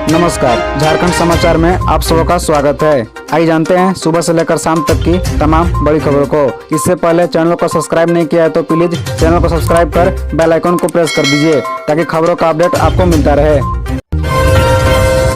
नमस्कार, झारखंड समाचार में आप सबका स्वागत है। आइए जानते हैं सुबह से लेकर शाम तक की तमाम बड़ी खबरों को। इससे पहले चैनल को सब्सक्राइब नहीं किया है तो प्लीज चैनल को सब्सक्राइब कर बेल आइकन को प्रेस कर दीजिए ताकि खबरों का अपडेट आपको मिलता रहे।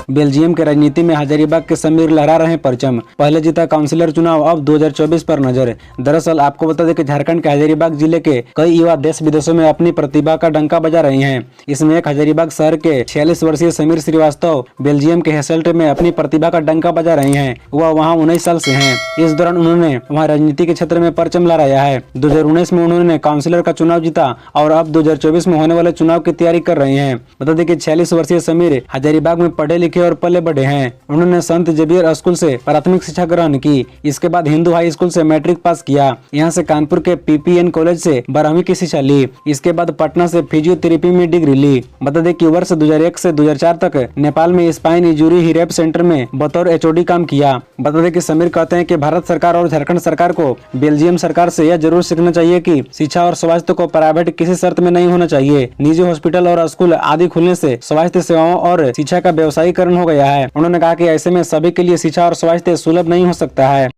बेल्जियम के राजनीति में हजारीबाग के समीर लहरा रहे परचम। पहले जीता काउंसिलर चुनाव, अब 2024 पर नजर। दरअसल आपको बता दें कि झारखंड के हजारीबाग जिले के कई युवा देश विदेशों में अपनी प्रतिभा का डंका बजा रहे हैं। इसमें एक हजारीबाग शहर के 46 वर्षीय समीर श्रीवास्तव बेल्जियम के हेसेल्ट में अपनी प्रतिभा का डंका बजा रहे हैं। वह वहाँ 19 साल से हैं। इस दौरान उन्होंने वहाँ राजनीति के क्षेत्र में परचम लहराया है। 2019 में उन्होंने काउंसिलर का चुनाव जीता और अब 2024 में होने वाले चुनाव की तैयारी कर रहे हैं। बता दें कि 46 वर्षीय समीर हजारीबाग में पढ़े लिखे और पले बढ़े हैं। उन्होंने संत जेवियर स्कूल से प्राथमिक शिक्षा ग्रहण की। इसके बाद हिंदू हाई स्कूल से मैट्रिक पास किया। यहाँ से कानपुर के पीपीएन कॉलेज से 12वीं की शिक्षा ली। इसके बाद पटना से फिजियोथेरेपी में डिग्री ली। बता दें कि वर्ष 2001 से 2004 तक नेपाल में स्पाइन इंजरी रिहैब सेंटर में बतौर एचओडी काम किया। बता दें कि समीर कहते हैं कि भारत सरकार और झारखंड सरकार को बेल्जियम सरकार से यह जरूर सीखना चाहिए कि शिक्षा और स्वास्थ्य को प्राइवेट किसी शर्त में नहीं होना चाहिए। निजी हॉस्पिटल और स्कूल आदि खुलने से स्वास्थ्य सेवाओं और शिक्षा का व्यवसायीकरण हो गया है। उन्होंने कहा कि ऐसे में सभी के लिए शिक्षा और स्वास्थ्य सुलभ नहीं हो सकता है।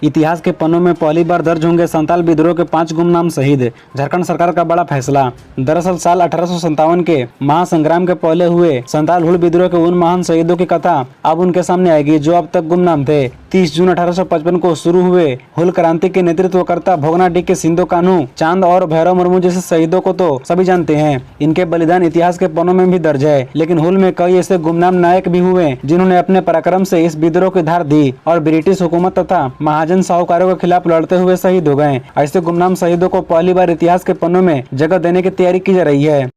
इतिहास के पन्नों में पहली बार दर्ज होंगे संताल विद्रोह के 5 गुमनाम शहीद। झारखंड सरकार का बड़ा फैसला। दरअसल साल 1857 के महासंग्राम के पहले हुए संताल हुल विद्रोह के उन महान शहीदों की कथा अब उनके सामने आएगी जो अब तक गुमनाम थे। 30 जून 1855 को शुरू हुए हुल क्रांति के नेतृत्वकर्ता भोगना डी के सिंधु कान्हू, चांद और भैरव मुर्मू जैसे शहीदों को तो सभी जानते हैं। इनके बलिदान इतिहास के पन्नों में भी दर्ज है। लेकिन हुल में कई ऐसे गुमनाम नायक भी हुए जिन्होंने अपने पराक्रम से इस विद्रोह की धार दी और ब्रिटिश हुकूमत तथा महाजन साहूकारों के खिलाफ लड़ते हुए शहीद हो गए। ऐसे गुमनाम शहीदों को पहली बार इतिहास के पन्नों में जगह देने की तैयारी की जा रही है।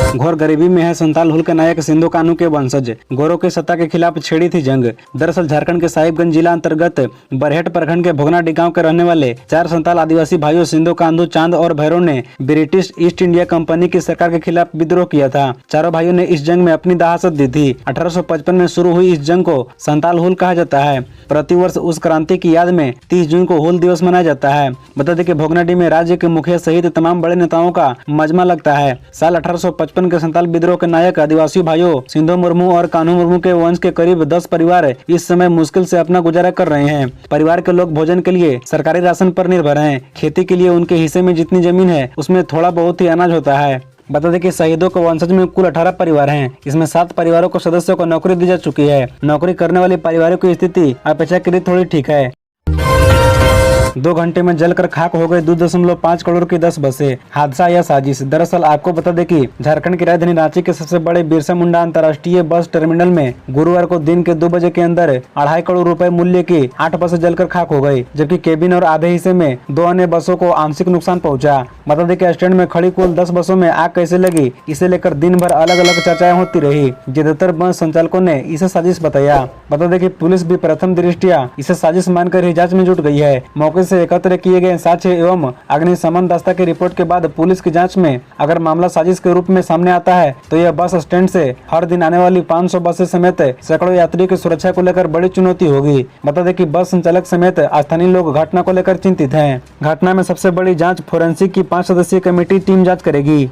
घोर गरीबी में है संताल हुल के नायक सिंधु कान्हू के वंशज। गोरों की सत्ता के खिलाफ छेड़ी थी जंग। दरअसल झारखंड के साहिबगंज जिला अंतर्गत बरहेट प्रखंड के भोगनाडीह गांव के रहने वाले 4 संताल आदिवासी भाइयों सिंधु कान्हू, चांद और भैरव ने ब्रिटिश ईस्ट इंडिया कंपनी की सरकार के खिलाफ विद्रोह किया था। चारों भाइयों ने इस जंग में अपनी दहासत दी थी। 1855 में शुरू हुई इस जंग को संताल हुल कहा जाता है। प्रतिवर्ष उस क्रांति की याद में 30 जून को हुल दिवस मनाया जाता है। बता दें कि भोगनाडीह में राज्य के मुखिया सहित तमाम बड़े नेताओं का मजमा लगता है। साल 1855 के संताल विद्रोह के नायक आदिवासी भाइयों सिंधु मुर्मू और कान्हू मुर्मू के वंश के करीब 10 परिवार इस समय मुश्किल से अपना गुजारा कर रहे हैं। परिवार के लोग भोजन के लिए सरकारी राशन पर निर्भर हैं। खेती के लिए उनके हिस्से में जितनी जमीन है उसमें थोड़ा बहुत ही अनाज होता है। बता दें कि शहीदों के वंशज में कुल 18 परिवार हैं। इसमें 7 परिवारों को सदस्यों को नौकरी दी जा चुकी है। नौकरी करने वाले परिवारों की स्थिति अपेक्षाकृत थोड़ी ठीक है। 2 घंटे में जलकर खाक हो गए 2.5 करोड़ की 10 बसें। हादसा या साजिश। दरअसल आपको बता दें कि झारखंड की राजधानी रांची के सबसे बड़े बिरसा मुंडा अंतर्राष्ट्रीय बस टर्मिनल में गुरुवार को दिन के 2 बजे के अंदर 2.5 करोड़ रुपए मूल्य की 8 बसें जलकर खाक हो गई, जबकि केबिन और आधे हिस्से में 2 अन्य बसों को आंशिक नुकसान पहुंचा। बता दें कि स्टैंड में खड़ी कुल 10 बसों में आग कैसे लगी, इसे लेकर दिन भर अलग अलग चर्चाएं होती रही। ज्यादातर बस संचालकों ने इसे साजिश बताया। बता दें कि पुलिस भी प्रथम दृष्टया इसे साजिश मानकर ही जांच में जुट गई है। मौके से एकत्र किए गए साक्ष्य एवं अग्निशमन दस्ता की रिपोर्ट के बाद पुलिस की जांच में अगर मामला साजिश के रूप में सामने आता है तो यह बस स्टैंड से हर दिन आने वाली 500 बसें समेत सैकड़ों यात्रियों की सुरक्षा को लेकर बड़ी चुनौती होगी। बता दें कि बस संचालक समेत स्थानीय लोग घटना को लेकर चिंतित हैं। घटना में सबसे बड़ी जाँच फोरेंसिक की 5 सदस्यीय कमेटी टीम जाँच करेगी।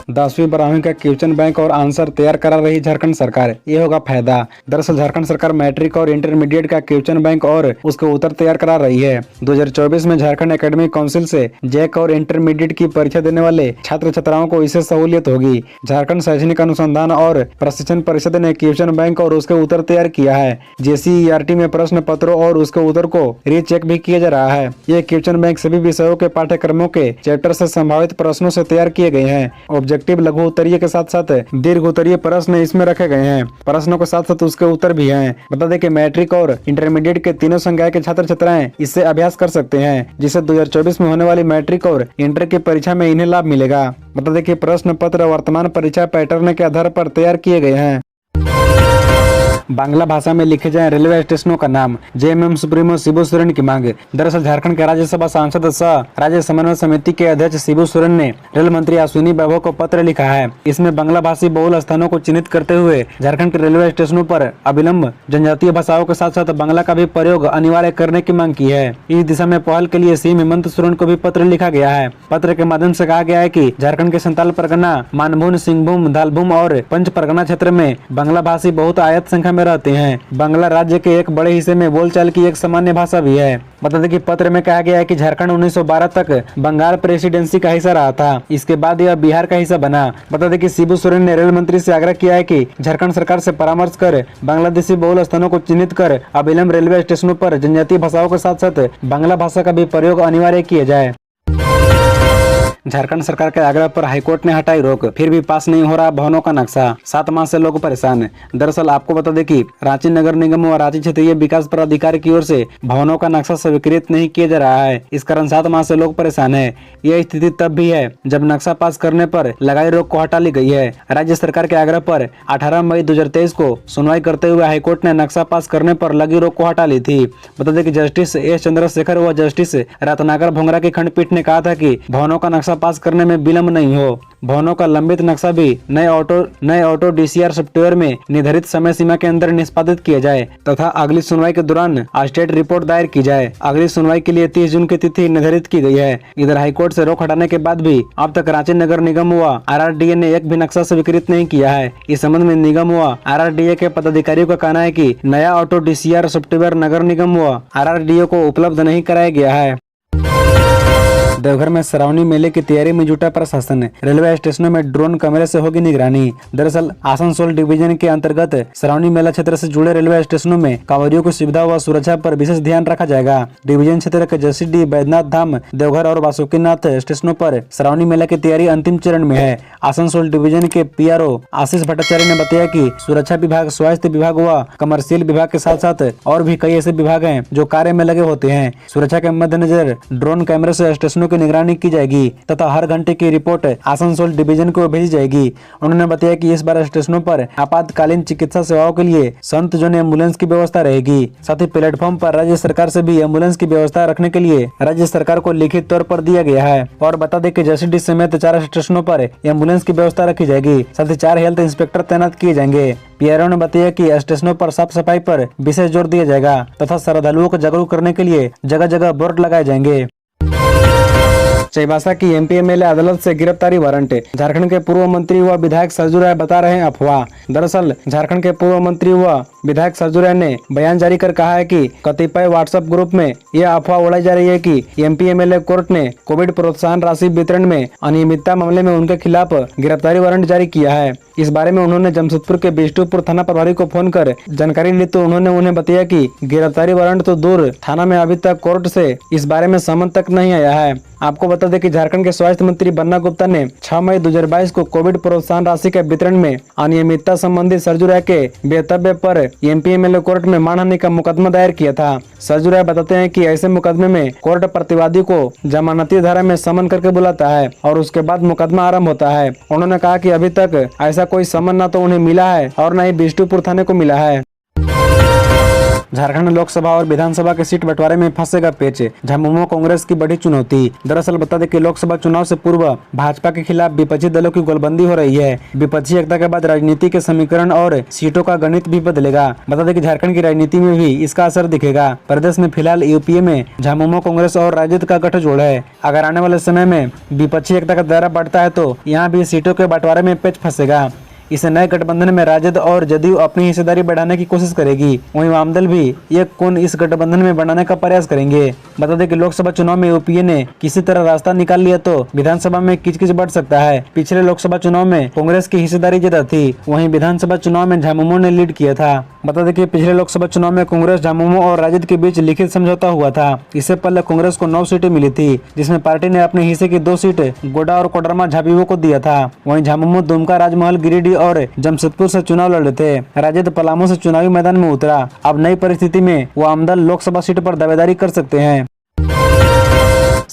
10वीं 12वीं का क्वेश्चन बैंक और आंसर तैयार करा रही झारखंड सरकार, ये होगा फायदा। दरअसल झारखंड सरकार मैट्रिक और इंटरमीडिएट का क्वेश्चन बैंक और उसके उत्तर तैयार करा रही है। 2024 में झारखंड एकेडमिक काउंसिल से जैक और इंटरमीडिएट की परीक्षा देने वाले छात्र छात्राओं को इससे सहूलियत होगी। झारखंड शैक्षणिक अनुसंधान और प्रशिक्षण परिषद ने क्वेश्चन बैंक और उसके उत्तर तैयार किया है। JCERT में प्रश्न पत्रों और उसके उत्तर को रीचेक भी किया जा रहा है। ये क्वेश्चन बैंक सभी विषयों के पाठ्यक्रमों के चैप्टर से संभावित प्रश्नों से तैयार किए गए हैं। ऑब्जेक्टिव लघु उत्तरीय के साथ साथ दीर्घ उत्तरीय प्रश्न इसमें रखे गए हैं। प्रश्नों के साथ साथ उसके उत्तर भी हैं। बता दें कि मैट्रिक और इंटरमीडिएट के तीनों संकाय के छात्र छात्राएं इससे अभ्यास कर सकते हैं, जिससे 2024 में होने वाली मैट्रिक और इंटर की परीक्षा में इन्हें लाभ मिलेगा। बता दें कि प्रश्न पत्र वर्तमान परीक्षा पैटर्न के आधार पर तैयार किए गए हैं। बांग्ला भाषा में लिखे जाए रेलवे स्टेशनों का नाम। जेएमएम सुप्रीमो शिबू सोरेन की मांग। दरअसल झारखंड के राज्यसभा सांसद सह राज्य समन्वय समिति के अध्यक्ष शिबू सोरेन ने रेल मंत्री अश्विनी वैभव को पत्र लिखा है। इसमें बांग्ला भाषी बहुल स्थानों को चिन्हित करते हुए झारखंड के रेलवे स्टेशनों पर अविलंब जनजातीय भाषाओं के साथ साथ बांग्ला का भी प्रयोग अनिवार्य करने की मांग की है। इस दिशा में पहल के लिए सीएम हेमंत सोरेन को भी पत्र लिखा गया है। पत्र के माध्यम से कहा गया है कि झारखंड के संताल परगना, मानभूम, सिंहभूम, धालभूम और पंच परगना क्षेत्र में बांग्ला भाषी बहुत आयत संख्या में रहते हैं। बांग्ला राज्य के एक बड़े हिस्से में बोलचाल की एक सामान्य भाषा भी है। बता दें कि पत्र में कहा गया है कि झारखंड 1912 तक बंगाल प्रेसिडेंसी का हिस्सा रहा था। इसके बाद यह बिहार का हिस्सा बना। बता दें कि शिबू सोरेन ने रेल मंत्री से आग्रह किया है कि झारखंड सरकार से परामर्श कर बांग्लादेशी बहुल स्थानों को चिन्हित कर अविलंब रेलवे स्टेशनों पर जनजातीय भाषाओं के साथ साथ बांग्ला भाषा का भी प्रयोग अनिवार्य किया जाए। झारखंड सरकार के आग्रह पर हाईकोर्ट ने हटाई रोक, फिर भी पास नहीं हो रहा भवनों का नक्शा। 7 माह से लोग परेशान। दरअसल आपको बता दें कि रांची नगर निगम व रांची क्षेत्रीय विकास प्राधिकार की ओर से भवनों का नक्शा स्वीकृत नहीं किया जा रहा है। इस कारण 7 माह से लोग परेशान है। यह स्थिति तब भी है जब नक्शा पास करने पर लगाई रोक को हटा ली गई है। राज्य सरकार के आग्रह पर 18 मई 2023 को सुनवाई करते हुए हाईकोर्ट ने नक्शा पास करने पर लगी रोक को हटा ली थी। बता दें कि जस्टिस एस चंद्रशेखर व जस्टिस रत्नाकर भोंगरा की खंडपीठ ने कहा था कि भवनों का नक्शा पास करने में विलंब नहीं हो। भवनों का लंबित नक्शा भी नए ऑटो डीसीआर सॉफ्टवेयर में निर्धारित समय सीमा के अंदर निष्पादित किया जाए तथा अगली सुनवाई के दौरान स्टेट रिपोर्ट दायर की जाए। अगली सुनवाई के लिए 30 जून की तिथि निर्धारित की गई है। इधर हाईकोर्ट से रोक हटाने के बाद भी अब तक रांची नगर निगम व आरआरडीए ने एक भी नक्शा स्वीकृत नहीं किया है। इस संबंध में निगम व आरआरडीए के पदाधिकारियों का कहना है कि नया ऑटो डीसीआर सॉफ्टवेयर नगर निगम व आरआरडीए को उपलब्ध नहीं कराया गया है। देवघर में श्रावणी मेले की तैयारी में जुटा प्रशासन। रेलवे स्टेशनों में ड्रोन कैमरे से होगी निगरानी। दरअसल आसनसोल डिवीजन के अंतर्गत श्रावणी मेला क्षेत्र से जुड़े रेलवे स्टेशनों में कांवरियों की सुविधा व सुरक्षा पर विशेष ध्यान रखा जाएगा। डिवीजन क्षेत्र के जसीडीह, बैद्यनाथ धाम, देवघर और वासुकीनाथ स्टेशनों पर श्रावणी मेला की तैयारी अंतिम चरण में है। आसनसोल डिवीजन के पीआरओ आशीष भट्टाचार्य ने बताया कि सुरक्षा विभाग, स्वास्थ्य विभाग व कमर्शियल विभाग के साथ साथ और भी कई ऐसे विभाग हैं जो कार्य में लगे होते हैं। सुरक्षा के मद्देनजर ड्रोन कैमरे से स्टेशनों की निगरानी की जाएगी तथा हर घंटे की रिपोर्ट आसनसोल डिवीजन को भेजी जाएगी। उन्होंने बताया कि इस बार स्टेशनों पर आपातकालीन चिकित्सा सेवाओं के लिए संत जन एम्बुलेंस की व्यवस्था रहेगी। साथ ही प्लेटफॉर्म पर राज्य सरकार से भी एम्बुलेंस की व्यवस्था रखने के लिए राज्य सरकार को लिखित तौर पर दिया गया है। और बता दें कि जसीडीह समेत 4 स्टेशनों पर एम्बुलेंस की व्यवस्था रखी जाएगी। साथ ही 4 हेल्थ इंस्पेक्टर तैनात किए जाएंगे। पीआरओ ने बताया कि स्टेशनों पर साफ सफाई पर विशेष जोर दिया जाएगा तथा श्रद्धालुओं को जागरूक करने के लिए जगह जगह बोर्ड लगाए जाएंगे। चाईबासा की एमपी एमएलए अदालत से गिरफ्तारी वारंट। झारखंड के पूर्व मंत्री व विधायक सरजू राय बता रहे हैं अफवाह। दरअसल झारखंड के पूर्व मंत्री व विधायक सरजू राय ने बयान जारी कर कहा है कि कतिपय व्हाट्सएप ग्रुप में यह अफवाह उड़ाई जा रही है कि एमपी एमएलए कोर्ट ने कोविड प्रोत्साहन राशि वितरण में अनियमितता मामले में उनके खिलाफ गिरफ्तारी वारंट जारी किया है। इस बारे में उन्होंने जमशेदपुर के बिष्टुपुर थाना प्रभारी को फोन कर जानकारी ली तो उन्होंने उन्हें बताया कि गिरफ्तारी वारंट तो दूर, थाना में अभी तक कोर्ट से इस बारे में समन तक नहीं आया है। आपको बता दें कि झारखंड के स्वास्थ्य मंत्री बन्ना गुप्ता ने 6 मई 2022 को कोविड प्रोत्साहन राशि के वितरण में अनियमितता संबंधी सरजू राय के वक्तव्य पर एमपी एमएलए कोर्ट में मानहानि का मुकदमा दायर किया था। सरजू राय बताते हैं कि ऐसे मुकदमे में कोर्ट प्रतिवादी को जमानती धारा में समन करके बुलाता है और उसके बाद मुकदमा आरंभ होता है। उन्होंने कहा कि अभी तक ऐसा कोई समन न तो उन्हें मिला है और न ही बिष्टुपुर थाने को मिला है। झारखंड लोकसभा और विधानसभा के सीट बंटवारे में फंसेगा पेच। झामुमो कांग्रेस की बड़ी चुनौती। दरअसल बता दें कि लोकसभा चुनाव से पूर्व भाजपा के खिलाफ विपक्षी दलों की गोलबंदी हो रही है। विपक्षी एकता के बाद राजनीति के समीकरण और सीटों का गणित भी बदलेगा। बता दें कि झारखंड की राजनीति में भी इसका असर दिखेगा। प्रदेश में फिलहाल यूपीए में झामुमो कांग्रेस और राजद का गठजोड़ है। अगर आने वाले समय में विपक्षी एकता का दायरा बढ़ता है तो यहाँ भी सीटों के बंटवारे में पेच फंसेगा। इस नए गठबंधन में राजद और जदयू अपनी हिस्सेदारी बढ़ाने की कोशिश करेगी। वहीं वामदल भी एक कोण इस गठबंधन में बढ़ाने का प्रयास करेंगे। बता दें कि लोकसभा चुनाव में यूपीए ने किसी तरह रास्ता निकाल लिया तो विधानसभा में किचकिच बढ़ सकता है। पिछले लोकसभा चुनाव में कांग्रेस की हिस्सेदारी ज्यादा थी, वहीं विधानसभा चुनाव में झामुमो ने लीड किया था। बता दें कि पिछले लोकसभा चुनाव में कांग्रेस, झामुमो और राजद के बीच लिखित समझौता हुआ था। इससे पहले कांग्रेस को 9 सीटें मिली थी, जिसमें पार्टी ने अपने हिस्से की 2 सीट गोड्डा और कोडरमा झाबुमो को दिया था। वहीं झामुमो दुमका, राजमहल, गिरिडीह और जमशेदपुर से चुनाव लड़े थे। राजद पलामू से चुनावी मैदान में उतरा। अब नई परिस्थिति में वामदल लोकसभा सीट पर दावेदारी कर सकते हैं।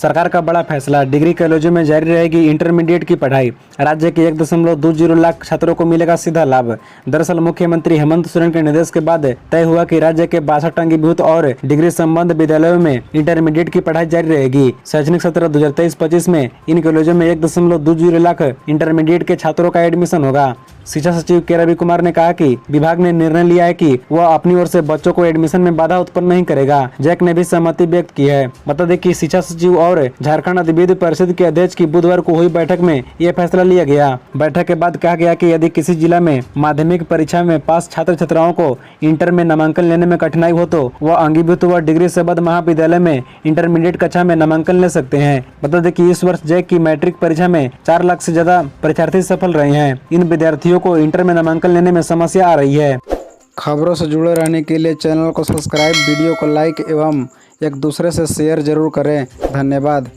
सरकार का बड़ा फैसला, डिग्री कॉलेजों में जारी रहेगी इंटरमीडिएट की पढ़ाई। राज्य के 1.20 लाख छात्रों को मिलेगा सीधा लाभ। दरअसल मुख्यमंत्री हेमंत सोरेन के निर्देश के बाद तय हुआ कि राज्य के 62 अंगीभूत और डिग्री संबंध विद्यालयों में इंटरमीडिएट की पढ़ाई जारी रहेगी। शैक्षणिक सत्र 2023-25 में इन कॉलेजों में 1.20 लाख इंटरमीडिएट के छात्रों का एडमिशन होगा। शिक्षा सचिव के रवि कुमार ने कहा कि विभाग ने निर्णय लिया है कि वह अपनी ओर से बच्चों को एडमिशन में बाधा उत्पन्न नहीं करेगा। जैक ने भी सहमति व्यक्त की है। बता दें कि शिक्षा सचिव और झारखंड अधिविद्य परिषद के अध्यक्ष की बुधवार को हुई बैठक में यह फैसला लिया गया। बैठक के बाद कहा गया कि यदि किसी जिला में माध्यमिक परीक्षा में पास छात्र छात्राओं को इंटर में नामांकन लेने में कठिनाई हो तो वह अंगीभूत व डिग्री संबद्ध महाविद्यालय में इंटरमीडिएट कक्षा में नामांकन ले सकते हैं। बता दें कि इस वर्ष जैक की मैट्रिक परीक्षा में 4 लाख से ज्यादा परीक्षार्थी सफल रहे हैं। इन विद्यार्थियों को इंटर में नामांकन लेने में समस्या आ रही है। खबरों से जुड़े रहने के लिए चैनल को सब्सक्राइब, वीडियो को लाइक एवं एक दूसरे से शेयर जरूर करें। धन्यवाद।